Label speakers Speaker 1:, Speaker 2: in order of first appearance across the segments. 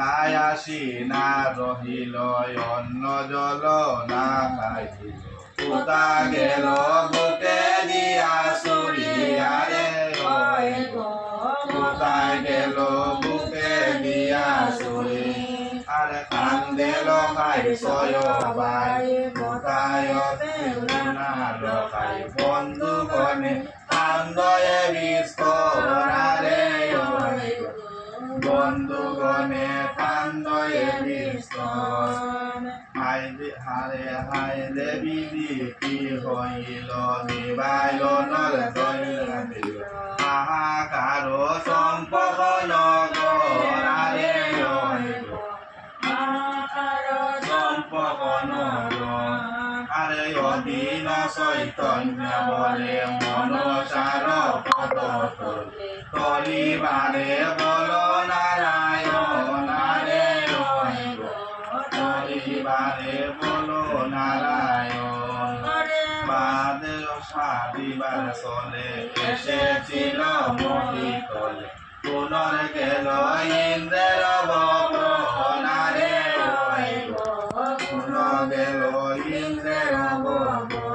Speaker 1: আয়াসি না রহিল অন্ন জল না খাইল কোথা গেল বুকে দিয়া সরিয়ারে কোথায় গেল বুকে দিয়া সরি আরে কান্দে লখাই সয় ভাই কোথায় না লখাই বন্ধু গনে কান্দয়ে বিস্তরারে বন্ধু গনে কান্দয়ে বিস্তর হারে হাইলে বিধি কি হইল নিবাইল নলে দইল হাহাকার সম্পদ নগরারে সম্পদ নগর আরে অধীন চৈতন্য বলে মনসার পদ তলিবারে বল নারায়ণ রে তলিবারে বল নারায়ণ বাদের সারিবার চলে এসেছিল মহি তলে পুনর গেল ইন্দ্রের বনারে পুনর গেল ইন্দ্রের বন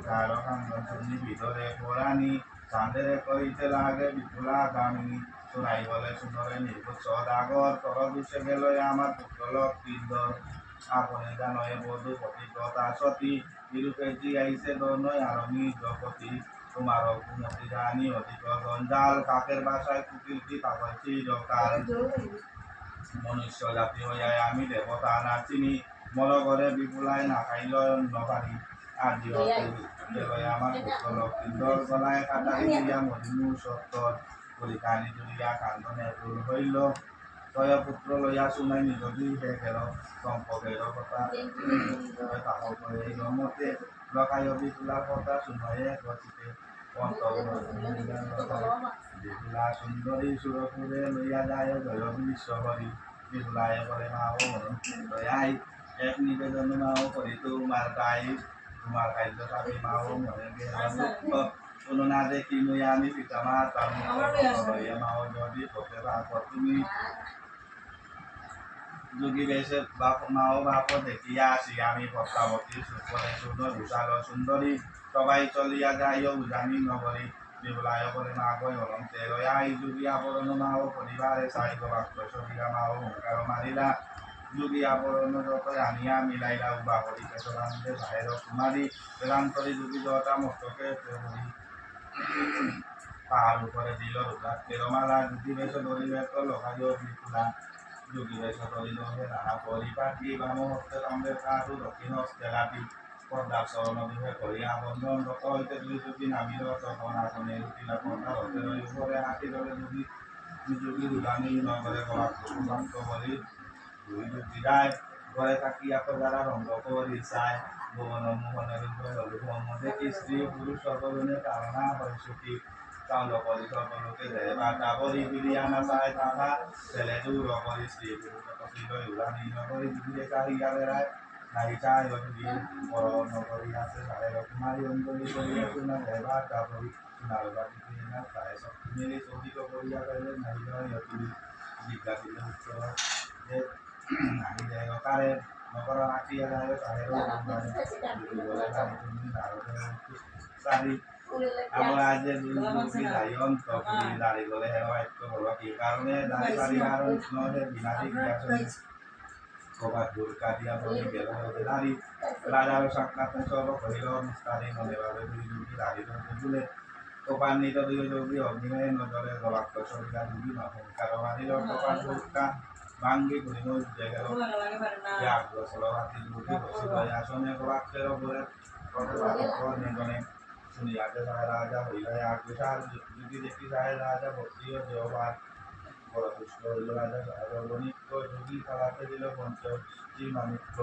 Speaker 1: কারো কান্দনি ভিতরে কোরআনি চাঁদের কইতে লাগে বিপুলা কামিনী শোনাই বলে সুন্দরে নির্ভুত সদাগর তর দুষে গেল আমার পুত্র কিন্দর আপনি জানয়ে বধূ পতি কথা সতী বিরূপে জিয়াইছে দনয় আরমি জগতি তোমার গুণতি জানি অধিক গঞ্জাল কাকের বাসায় কুকিলটি তাপর চিরকাল মনুষ্য জাতি হইয়ায় আমি দেবতা না চিনি মন করে বিপুলায় না খাইল নভারি আজি হতে আমার পুত্র কিন্দর গলায় কাটারি দিয়া মহিমু সত্তর পরীক্ষানি জুড়িয়া কান্দনে ভুল হইল তয় পুত্র লইয়া শুনাই যদি হে গেল সম্পদের কথা তাহল করে এই মতে লখাই বিপুলার কথা শুনয়ে গতিতে বিপুলা সুন্দরী সুরপুরে লইয়া যায় জয় বিশ্বহরি বিপুলায় করে মাও দয়াই এক নিবেদন মাও করি তোমার গাই তোমার খাদ্য খাবি মাও মনে কোনো না দেখি মই আমি পিতা মা তার মাও যদি পথে বাপ তুমি যোগী বেশে বাপ মাও বাপ দেখিয়া আসি আমি পদ্মাবতী সুপরে সুন্দর বিশাল সুন্দরী সবাই চলিয়া যাইও উজানি নগরী বিবলায় করে মা গয় অলন্তে রয়াই যোগী আবরণ মাও পরিবারে চাইব বাক্য সরিয়া মাও হুঙ্কার মারিলা যোগী আবরণ যত আনিয়া মিলাইলা উবা করি পেশরান্তে বাহির কুমারী বেদান্তরী যোগী যতা মস্তকে প্রেমী পাহাড় উপরে দিল রুদ্রাক্ষের মালা যোগী বেশ ধরিবে তো লখাইও বিপুলা যোগী বেশ ধরিল হে নানা পরিপাটি বাম হস্তে তাম্বের কাহু দক্ষিণ হস্তে লাঠি পর্দার চরণ বিহে করিয়া বন্ধন রত হইতে দুই যোগী নামিল তখন আসনে উঠিলা পর্দার হতে রই উপরে হাতি ধরে যোগী যোগী উদানি নগরে গলাত সুশান্ত বলি দুই যোগী যায় ঘরে থাকিয়া প্রজারা রঙ্গ করি চায় ভুবন মোহনের উপরে হলু দেখি স্ত্রী পুরুষ সর্বজনে কারণা হয় সুখী চাউল করি সর্বলোকে দেয় বাটা করি বিরিয়ানা চায় তাহা ছেলে দূর করি স্ত্রী পুরুষ কষি লই উড়ানি নগরী দিদিরে কাহিয়া বেড়ায় নাই চায় অতি বড় নগরী আছে সাড়ে কুমারী অঞ্জলি করিয়া শুনা দেয় বাটা করি সোনার বাটি না চায় শক্তি মেলে চৌদিক করিয়া গেলে নাই নয় অতি জিজ্ঞাসিত উত্তর যে নাহি দেয় কারে নগর আটিয়া যায় সাহেব বলে তুমি সারি আমরা যে দুই লাইন তখন দাঁড়ি বলে হেরা একটু হলো কি কারণে দাঁড়ি বাড়ি আর নহে বিনাদি ক্রিয়াশনে কবাদ দুর্গা দিয়া বলে গেল হতে দাঁড়ি রাজার সাক্ষাৎ সব কহিল মুস্তারি মনে ভাবে দুই দুটি দাঁড়ি বলে তোপান নিত দুই যোগী অগ্নিময় নজরে গলাক্ত সরিয়া দুই নহংকার মারিল তোপান দুর্গা ভাঙ্গি ঘুরিল উঠে গেল আগ্রসর হাতি দুটি বসিল আসনে গলাক্ষের উপরে নিগণে শুনিয়াতে সাহেব রাজা হইলে আগ্রসার যদি দেখি সাহেব রাজা ভক্তি ও দেওবার বড় পুষ্ট হইল রাজা সাহেব বণিক্য যোগী চালাতে দিল পঞ্চী মানিক্য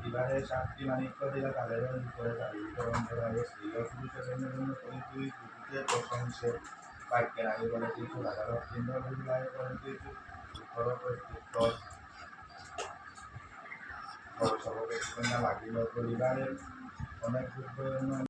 Speaker 1: এবারে সাতটি মানিক্য দিলে তাদের করে চারিকরণ করে স্ত্রী ও পুরুষের জন্য পরিচয় প্রশংসে বাক্যের আগে বলে কিছু রাজা রক্ষিন্দ্র বিলাই করে কিছু উত্তর প্রত্যুত্তর সবকে লাগিল পরিবারের অনেক যুদ্ধ